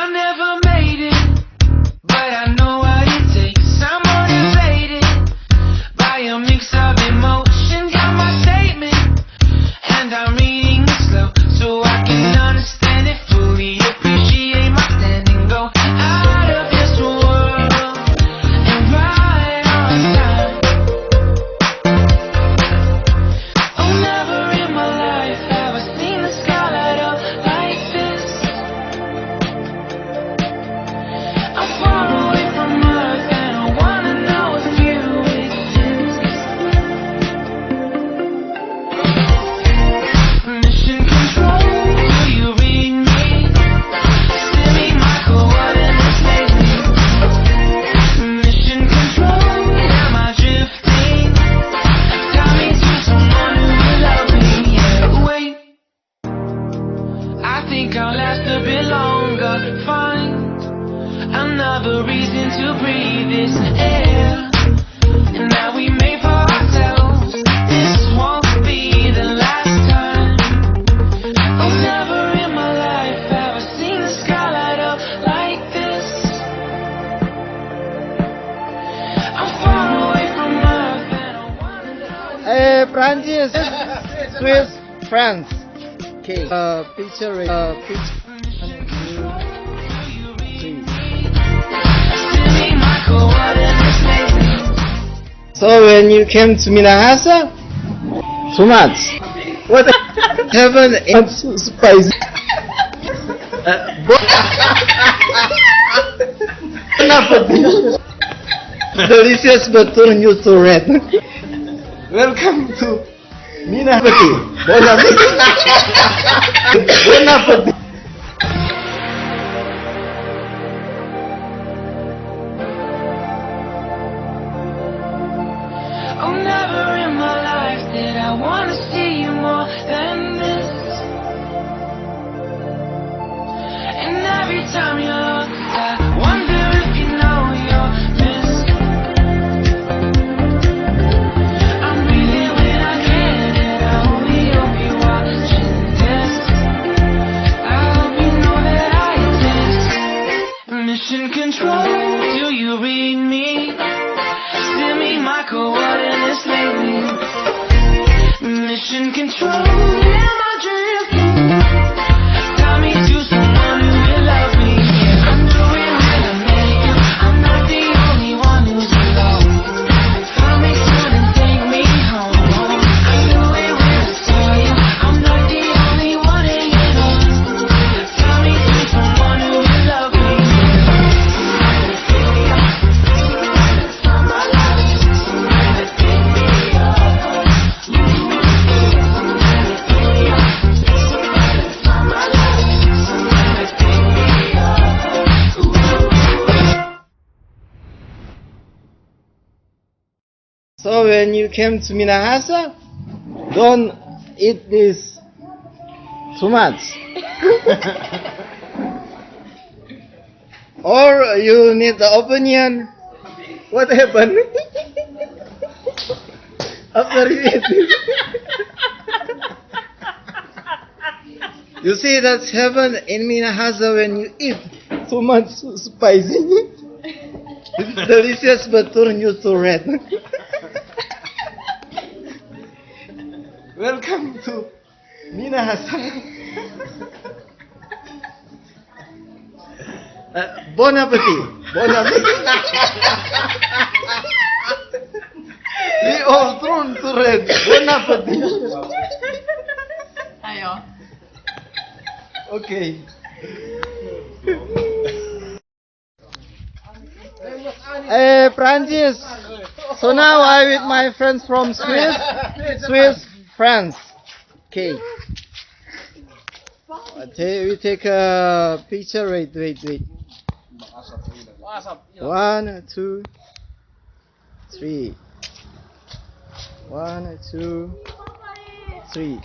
I never made it, but I know what it takes. I'm motivated by a mix of emotion. Got my statement, and I'm reading it slow so I can understand it fully. Appreciate my standing, go out of this world and right on time. Oh, never in my life have I seen the sky light up like this. I'm far away from Earth and I wanna know if you exist. Mission control, do you read me? Send me my coordinates lately. Mission control, am I drifting? Tie me to someone who will love me. Yeah, wait, I think I'll last a bit longer. Find another reason to breathe this air. And now we made for ourselves. This won't be the last time. Oh, never in my life have I seen the sky light up like this. I'm far away from Earth and I wanna know. Hey, Francis, Swiss friends. Okay. Picture. So when you came to Minahasa, too much. What heaven is so spicy. Delicious but turn you to red. Welcome to Minahasa. Bon appetit. Bon appetit. Oh, never in my life did I want to see you more than this. And every time you look, I wonder if you know you're missed. I'm breathing when I can, and I only hope you're watching this. I hope you know that I exist. Mission control, do you read me? Send me my coordinates lately. Mission control, am I drifting? Tie me to someone who will love me. Yeah, I'm doing what I make you. I'm not the only one who's alone. Find me soon and take me home. I knew it when I saw you. I'm not the only one hanging on. Tie me to someone who will love me. So when you came to Minahasa, don't eat this too much. Or you need the opinion. What happened? After you eat this. You see, that's heaven in Minahasa when you eat too much spicy. It's delicious but turn you to red. Welcome to Minahasa. Bon appetit. Bon appetit. We all turn to red. Bon appetit. Ayo. Okay. Hey, Francis. So now I with my friends from Swiss friends. Okay. We take a picture. Wait. 1, 2, 3. 1, 2, 3.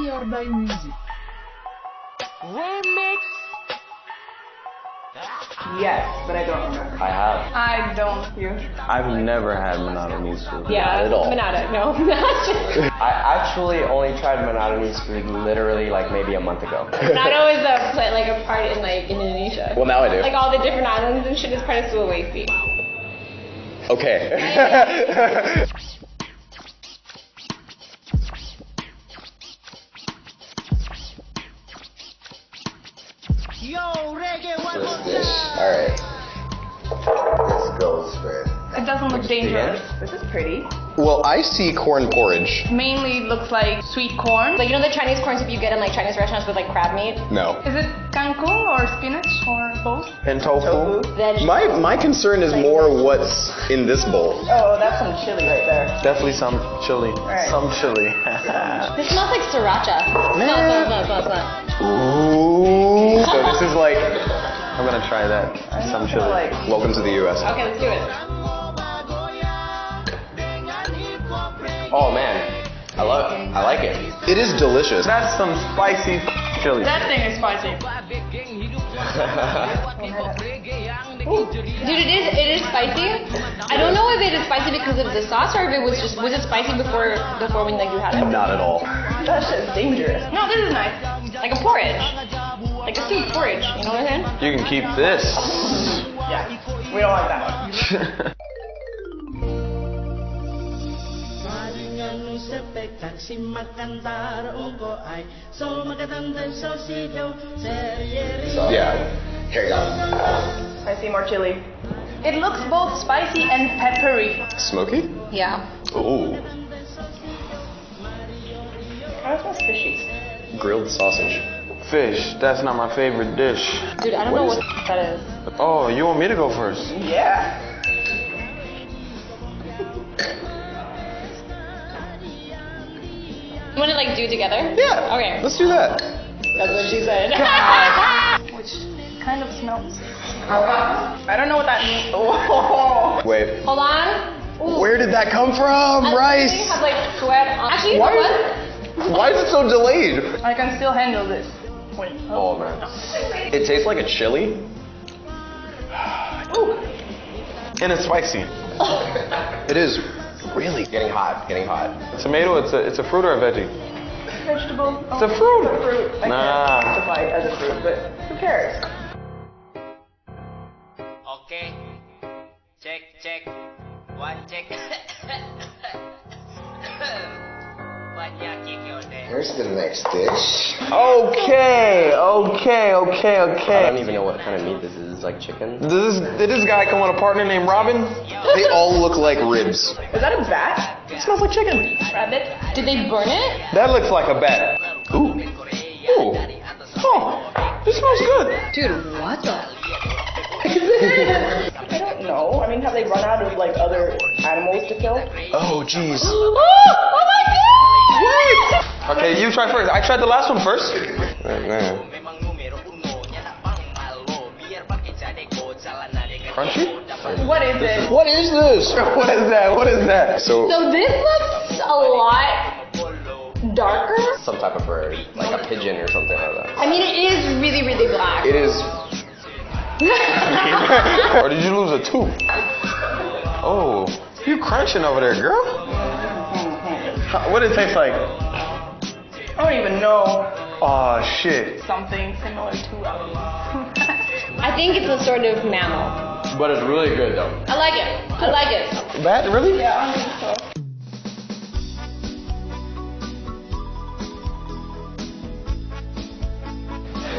me or die music? Remix. Yes, but I don't remember. I have. I don't. You? I've never had Manado food. Yeah, Not at all. Manado. No, I actually only tried Manado food literally like maybe a month ago. Manado is a part in like Indonesia. Well, now I do. Like all the different islands and shit is part of Sulawesi. Okay. This dish. Alright. This goes for It doesn't look dangerous. This is pretty. Well, I see corn porridge. Mainly looks like sweet corn. Like, you know the Chinese corn soup you get in like Chinese restaurants with like crab meat? No. Is it kangkung or spinach or both? And tofu? Veg. My concern is more what's in this bowl. Oh, that's some chili right there. Definitely some chili. Right. Some chili. This smells like sriracha. It's not. Ooh. So this is like, I'm gonna try that. Some chili. Welcome to the U.S. Okay, let's do it. Oh man, I love it. I like it. It is delicious. That's some spicy chili. That thing is spicy. Dude, it is spicy. I don't know if it is spicy because of the sauce or if it was it spicy before when like you had it? Not at all. That shit's dangerous. No, this is nice. Like a porridge. Like a soup porridge, you know what I'm saying? You can keep this. Yeah. We don't like that one. Yeah. Here you go. I see more chili. It looks both spicy and peppery. Smoky? Yeah. Ooh. That smells fishy. Grilled sausage. Fish. That's not my favorite dish. Dude, I don't know what that is. Oh, you want me to go first? Yeah. You want to like do together? Yeah. Okay. Let's do that. That's what she said. Which kind of smells. I don't know what that means. Oh. Wait. Hold on. Ooh. Where did that come from? I Rice. literally have like sweat on. Actually, you know what? Why is it so delayed? I can still handle this. Wait. Oh man. It tastes like a chili. Ooh. And it's spicy. It is really getting hot. Getting hot. Tomato, it's a fruit or a veggie? Vegetable. It's a fruit. It's a fruit. I Nah. can't classify it as a fruit, but who cares? Okay. Check. One check. Banya kikyo. Here's the next dish. Okay. I don't even know what kind of meat this is. Like chicken? Did this guy come with a partner named Robin? They all look like ribs. Is that a bat? It smells like chicken. Rabbit? Did they burn it? That looks like a bat. Ooh. Ooh. Oh, this smells good. Dude, what the? I don't know. I mean, have they run out of like other animals to kill? Oh jeez. Oh my god! Okay, you try first. I tried the last one first. Man. Crunchy? What is it? What is this? What is that? What is that? So So this looks a lot darker. some type of bird, like a pigeon or something like that. I mean, it is really, really black. It is. Or did you lose a tooth? Oh, you crunching over there, girl? What did it taste like? I don't even know. Oh shit. Something similar to I think it's a sort of mammal. But it's really good though. I like it. I like it. Bat? Really? Yeah, I think so.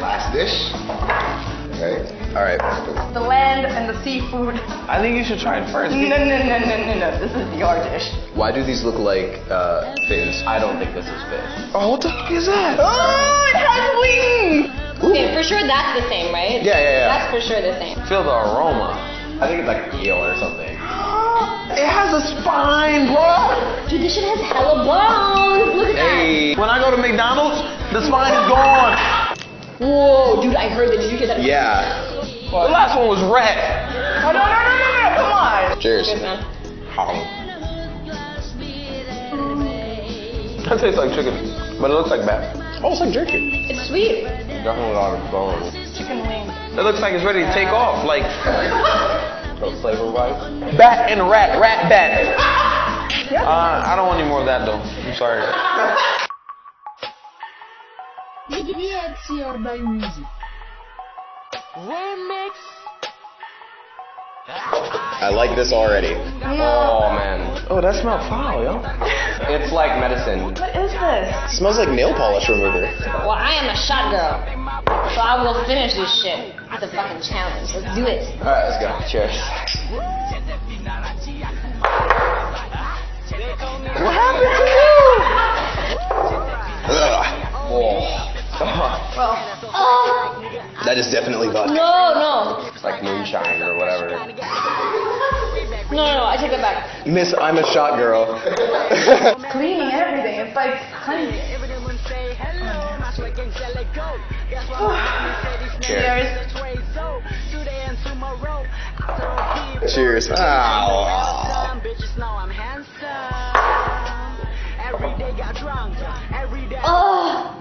Last dish. Okay. All right. The land and the seafood. I think you should try it first. No. This is your dish. Why do these look like fins? I don't think this is fish. Oh, what the f is that? Oh, it has wings. Ooh. Okay, for sure that's the same, right? Yeah. That's for sure the same. Feel the aroma. I think it's like eel or something. It has a spine, bro. Dude, this shit has hella bones. Look at Hey. When I go to McDonald's, the spine is gone. that. Whoa, dude, I heard that. Did you hear that? Yeah. The last one was rat. Oh, no, come on. Cheers. Cheers, man. That tastes like chicken, but it looks like bat. Oh, it's like jerky. It's sweet. Definitely a lot of bone. Chicken wings. It looks like it's ready to take off. Like So flavor wise. bat and rat bat. I don't want any more of that though. I'm sorry. I like this already. Oh man. Oh, that smells foul, yo. It's like medicine. What is this? It smells like nail polish remover. Well, I am a shot girl, so I will finish this shit. It's a fucking challenge. Let's do it. Alright, let's go. Cheers. What happened to you? Oh. That is definitely vodka. No. It's like moonshine or whatever. No, I take that back. Miss, I'm a shot girl. Cleaning everything. It's like cleansing. Cheers. Cheers. Cheers. Ow. Oh.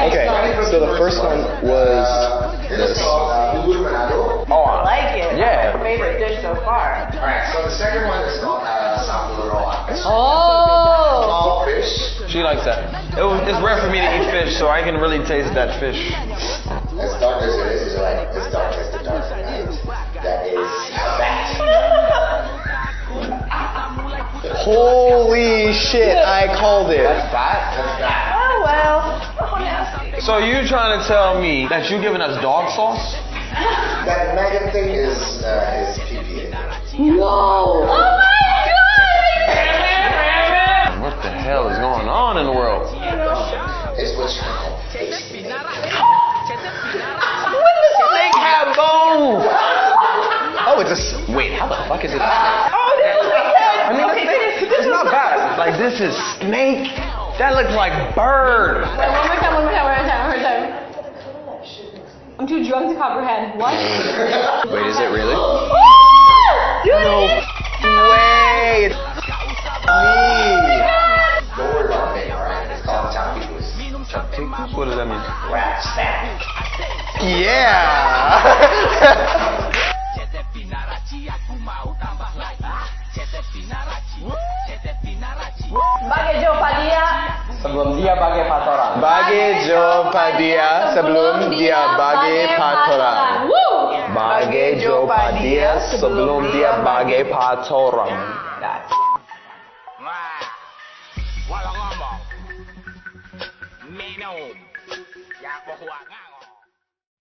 Okay, so the first one was this. Oh, I like it. Yeah. That's my favorite dish so far. Alright, so the second one is called saguer. Oh. Small fish. she likes that. It's rare for me to eat fish, so I can really taste that fish. As dark as it is like as dark as the dark night. That is that. Holy shit, I called it. That's that. Oh well. Oh, nasty. So you're trying to tell me that you're giving us dog sauce? That maggot thing is pee. No. Oh my god. What the hell is going on in the world? It's what you call tasty. When does snake have bones? Oh, wait, how the fuck is it? Oh, this is I mean, it's not bad. Like, this is snake. That looks like bird. Wait, one more time. I'm too drunk to comprehend. What? Wait, is it really? No Wait. Me. Don't worry about me, alright? It's called captikus. Captikus? What does that mean? Rat snack. Yeah. Bagi Jo Padilla. Sebelum dia bagi patoran. Bagi Jo Padilla sebelum dia bagi patoran. Woo! Bagi Jo Padilla sebelum dia bagi patoran. Walang ngomong. Minum. Yak mo huwag nga.